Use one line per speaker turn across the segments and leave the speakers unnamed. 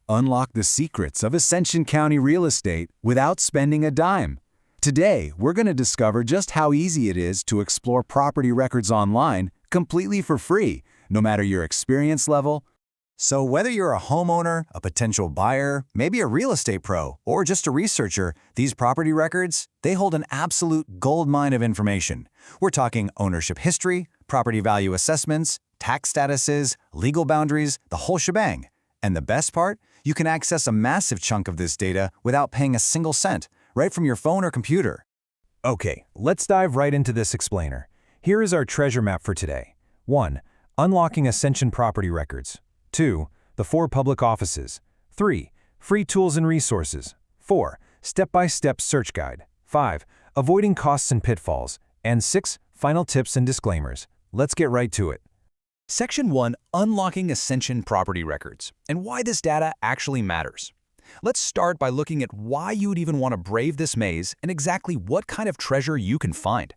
Unlock the secrets of Ascension County real estate without spending a dime. Today, we're going to discover just how easy it is to explore property records online completely for free, no matter your experience level. So whether you're a homeowner, a potential buyer, maybe a real estate pro, or just a researcher, these property records, they hold an absolute goldmine of information. We're talking ownership history, property value assessments, tax statuses, legal boundaries, the whole shebang. And the best part? You can access a massive chunk of this data without paying a single cent, right from your phone or computer.
Okay, let's dive right into this explainer. Here is our treasure map for today. 1. Unlocking Ascension property records. 2. The 4 public offices. 3. Free tools and resources. 4. Step-by-step search guide. 5. Avoiding costs and pitfalls. And 6. Final tips and disclaimers. Let's get right to it.
Section 1. Unlocking Ascension property records, and why this data actually matters. Let's start by looking at why you would even want to brave this maze and exactly what kind of treasure you can find.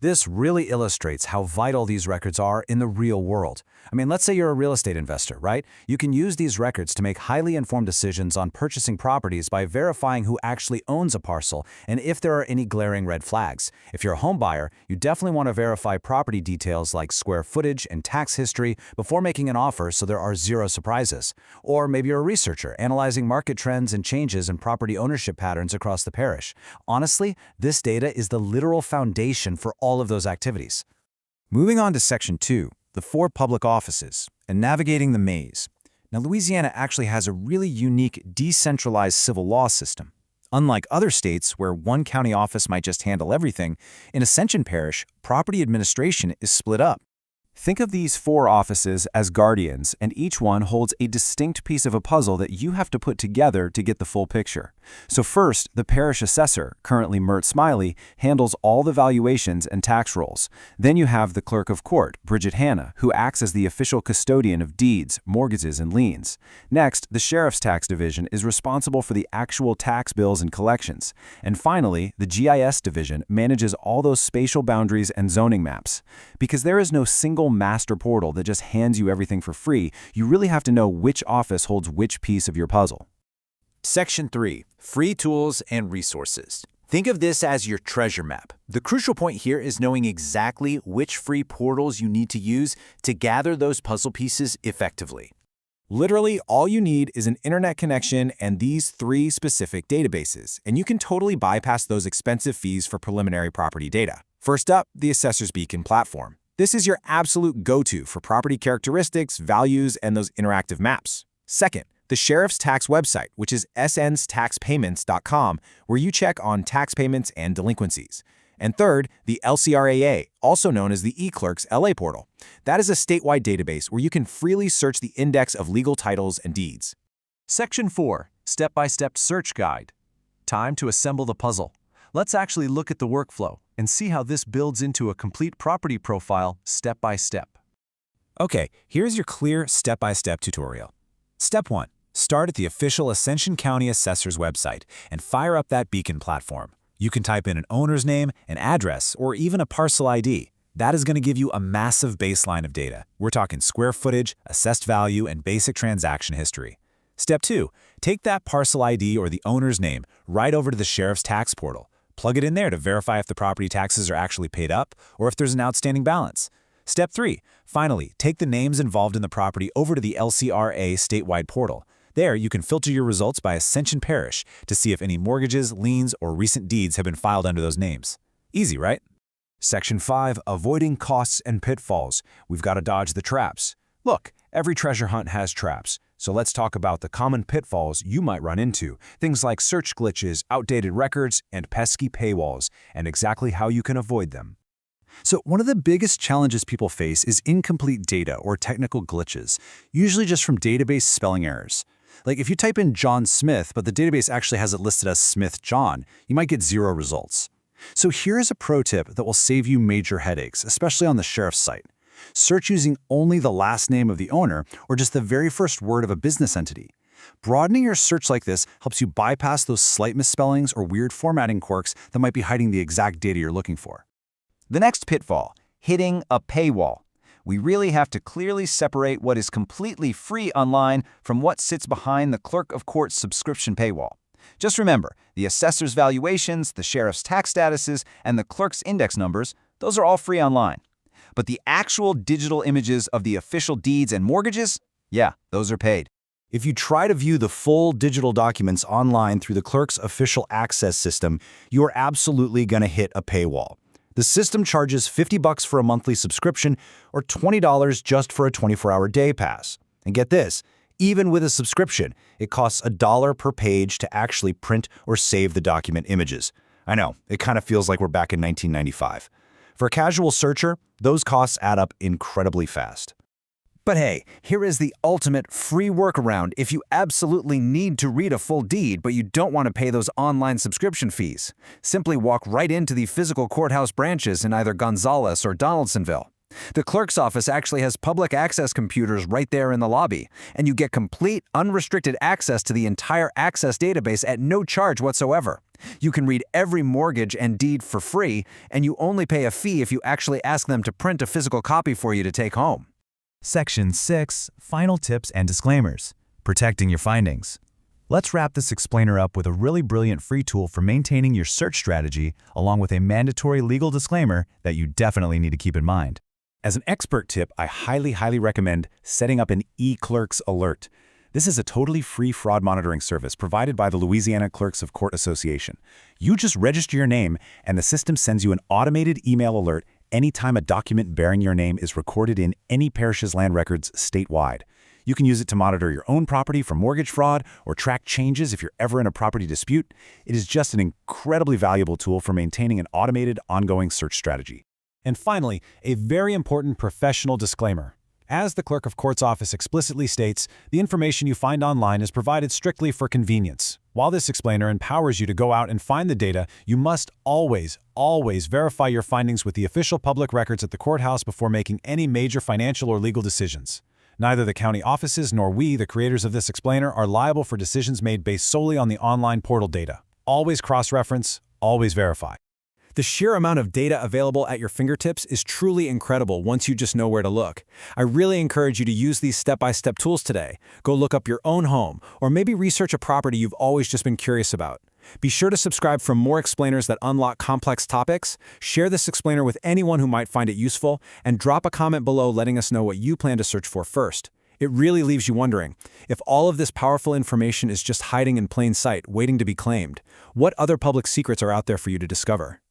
This really illustrates how vital these records are in the real world. I mean, let's say you're a real estate investor, right? You can use these records to make highly informed decisions on purchasing properties by verifying who actually owns a parcel and if there are any glaring red flags. If you're a home buyer, you definitely want to verify property details like square footage and tax history before making an offer so there are zero surprises. Or maybe you're a researcher analyzing market trends and changes in property ownership patterns across the parish. Honestly, this data is the literal foundation for all of those activities. Moving on to Section 2, the 4 public offices, and navigating the maze. Now, Louisiana actually has a really unique decentralized civil law system. Unlike other states where one county office might just handle everything, in Ascension Parish, property administration is split up. Think of these 4 offices as guardians, and each one holds a distinct piece of a puzzle that you have to put together to get the full picture. So first, the parish assessor, currently Mert Smiley, handles all the valuations and tax rolls. Then you have the clerk of court, Bridget Hanna, who acts as the official custodian of deeds, mortgages, and liens. Next, the sheriff's tax division is responsible for the actual tax bills and collections. And finally, the GIS division manages all those spatial boundaries and zoning maps. Because there is no single master portal that just hands you everything for free, you really have to know which office holds which piece of your puzzle. Section 3. Free tools and resources. Think of this as your treasure map. The crucial point here is knowing exactly which free portals you need to use to gather those puzzle pieces effectively. Literally, all you need is an internet connection and these 3 specific databases, and you can totally bypass those expensive fees for preliminary property data. First up, the Assessor's Beacon platform. This is your absolute go-to for property characteristics, values, and those interactive maps. Second, the Sheriff's Tax website, which is snstaxpayments.com, where you check on tax payments and delinquencies. And third, the LCRAA, also known as the eClerk's LA portal. That is a statewide database where you can freely search the index of legal titles and deeds. Section 4. Step-by-step search guide. Time to assemble the puzzle. Let's actually look at the workflow and see how this builds into a complete property profile step by step. Okay, here's your clear step-by-step tutorial. Step 1. Start at the official Ascension County Assessor's website and fire up that beacon platform. You can type in an owner's name, an address, or even a parcel ID. That is going to give you a massive baseline of data. We're talking square footage, assessed value, and basic transaction history. Step 2. Take that parcel ID or the owner's name right over to the Sheriff's Tax portal. Plug it in there to verify if the property taxes are actually paid up or if there's an outstanding balance. Step 3. Finally, take the names involved in the property over to the LCRA statewide portal. There, you can filter your results by Ascension Parish to see if any mortgages, liens, or recent deeds have been filed under those names. Easy, right? Section 5. Avoiding costs and pitfalls. We've got to dodge the traps. Look, every treasure hunt has traps. So let's talk about the common pitfalls you might run into, things like search glitches, outdated records, and pesky paywalls, and exactly how you can avoid them. So one of the biggest challenges people face is incomplete data or technical glitches, usually just from database spelling errors. Like if you type in John Smith, but the database actually has it listed as Smith John, you might get 0 results. So here is a pro tip that will save you major headaches, especially on the sheriff's site. Search using only the last name of the owner or just the very first word of a business entity. Broadening your search like this helps you bypass those slight misspellings or weird formatting quirks that might be hiding the exact data you're looking for. The next pitfall, hitting a paywall.
We really have to clearly separate what is completely free online from what sits behind the clerk of court's subscription paywall. Just remember, the assessor's valuations, the sheriff's tax statuses, and the clerk's index numbers, those are all free online. But the actual digital images of the official deeds and mortgages, yeah, those are paid.
If you try to view the full digital documents online through the clerk's official access system, you are absolutely going to hit a paywall. The system charges $50 for a monthly subscription or $20 just for a 24-hour day pass. And get this, even with a subscription, it costs $1 per page to actually print or save the document images. I know, it kind of feels like we're back in 1995. For a casual searcher, those costs add up incredibly fast.
But hey, here is the ultimate free workaround if you absolutely need to read a full deed but you don't want to pay those online subscription fees. Simply walk right into the physical courthouse branches in either Gonzales or Donaldsonville. The clerk's office actually has public access computers right there in the lobby, and you get complete, unrestricted access to the entire Access database at no charge whatsoever. You can read every mortgage and deed for free, and you only pay a fee if you actually ask them to print a physical copy for you to take home.
Section 6. Final tips and disclaimers. Protecting your findings. Let's wrap this explainer up with a really brilliant free tool for maintaining your search strategy, along with a mandatory legal disclaimer that you definitely need to keep in mind. As an expert tip, I highly recommend setting up an e-clerks alert. This is a totally free fraud monitoring service provided by the Louisiana Clerks of Court Association. You just register your name, and the system sends you an automated email alert anytime a document bearing your name is recorded in any parish's land records statewide. You can use it to monitor your own property for mortgage fraud or track changes if you're ever in a property dispute. It is just an incredibly valuable tool for maintaining an automated, ongoing search strategy. And finally, a very important professional disclaimer. As the Clerk of Court's office explicitly states, the information you find online is provided strictly for convenience. While this explainer empowers you to go out and find the data, you must always verify your findings with the official public records at the courthouse before making any major financial or legal decisions. Neither the county offices nor we, the creators of this explainer, are liable for decisions made based solely on the online portal data. Always cross-reference, always verify.
The sheer amount of data available at your fingertips is truly incredible once you just know where to look. I really encourage you to use these step-by-step tools today. Go look up your own home, or maybe research a property you've always just been curious about. Be sure to subscribe for more explainers that unlock complex topics, share this explainer with anyone who might find it useful, and drop a comment below letting us know what you plan to search for first. It really leaves you wondering, if all of this powerful information is just hiding in plain sight, waiting to be claimed, what other public secrets are out there for you to discover?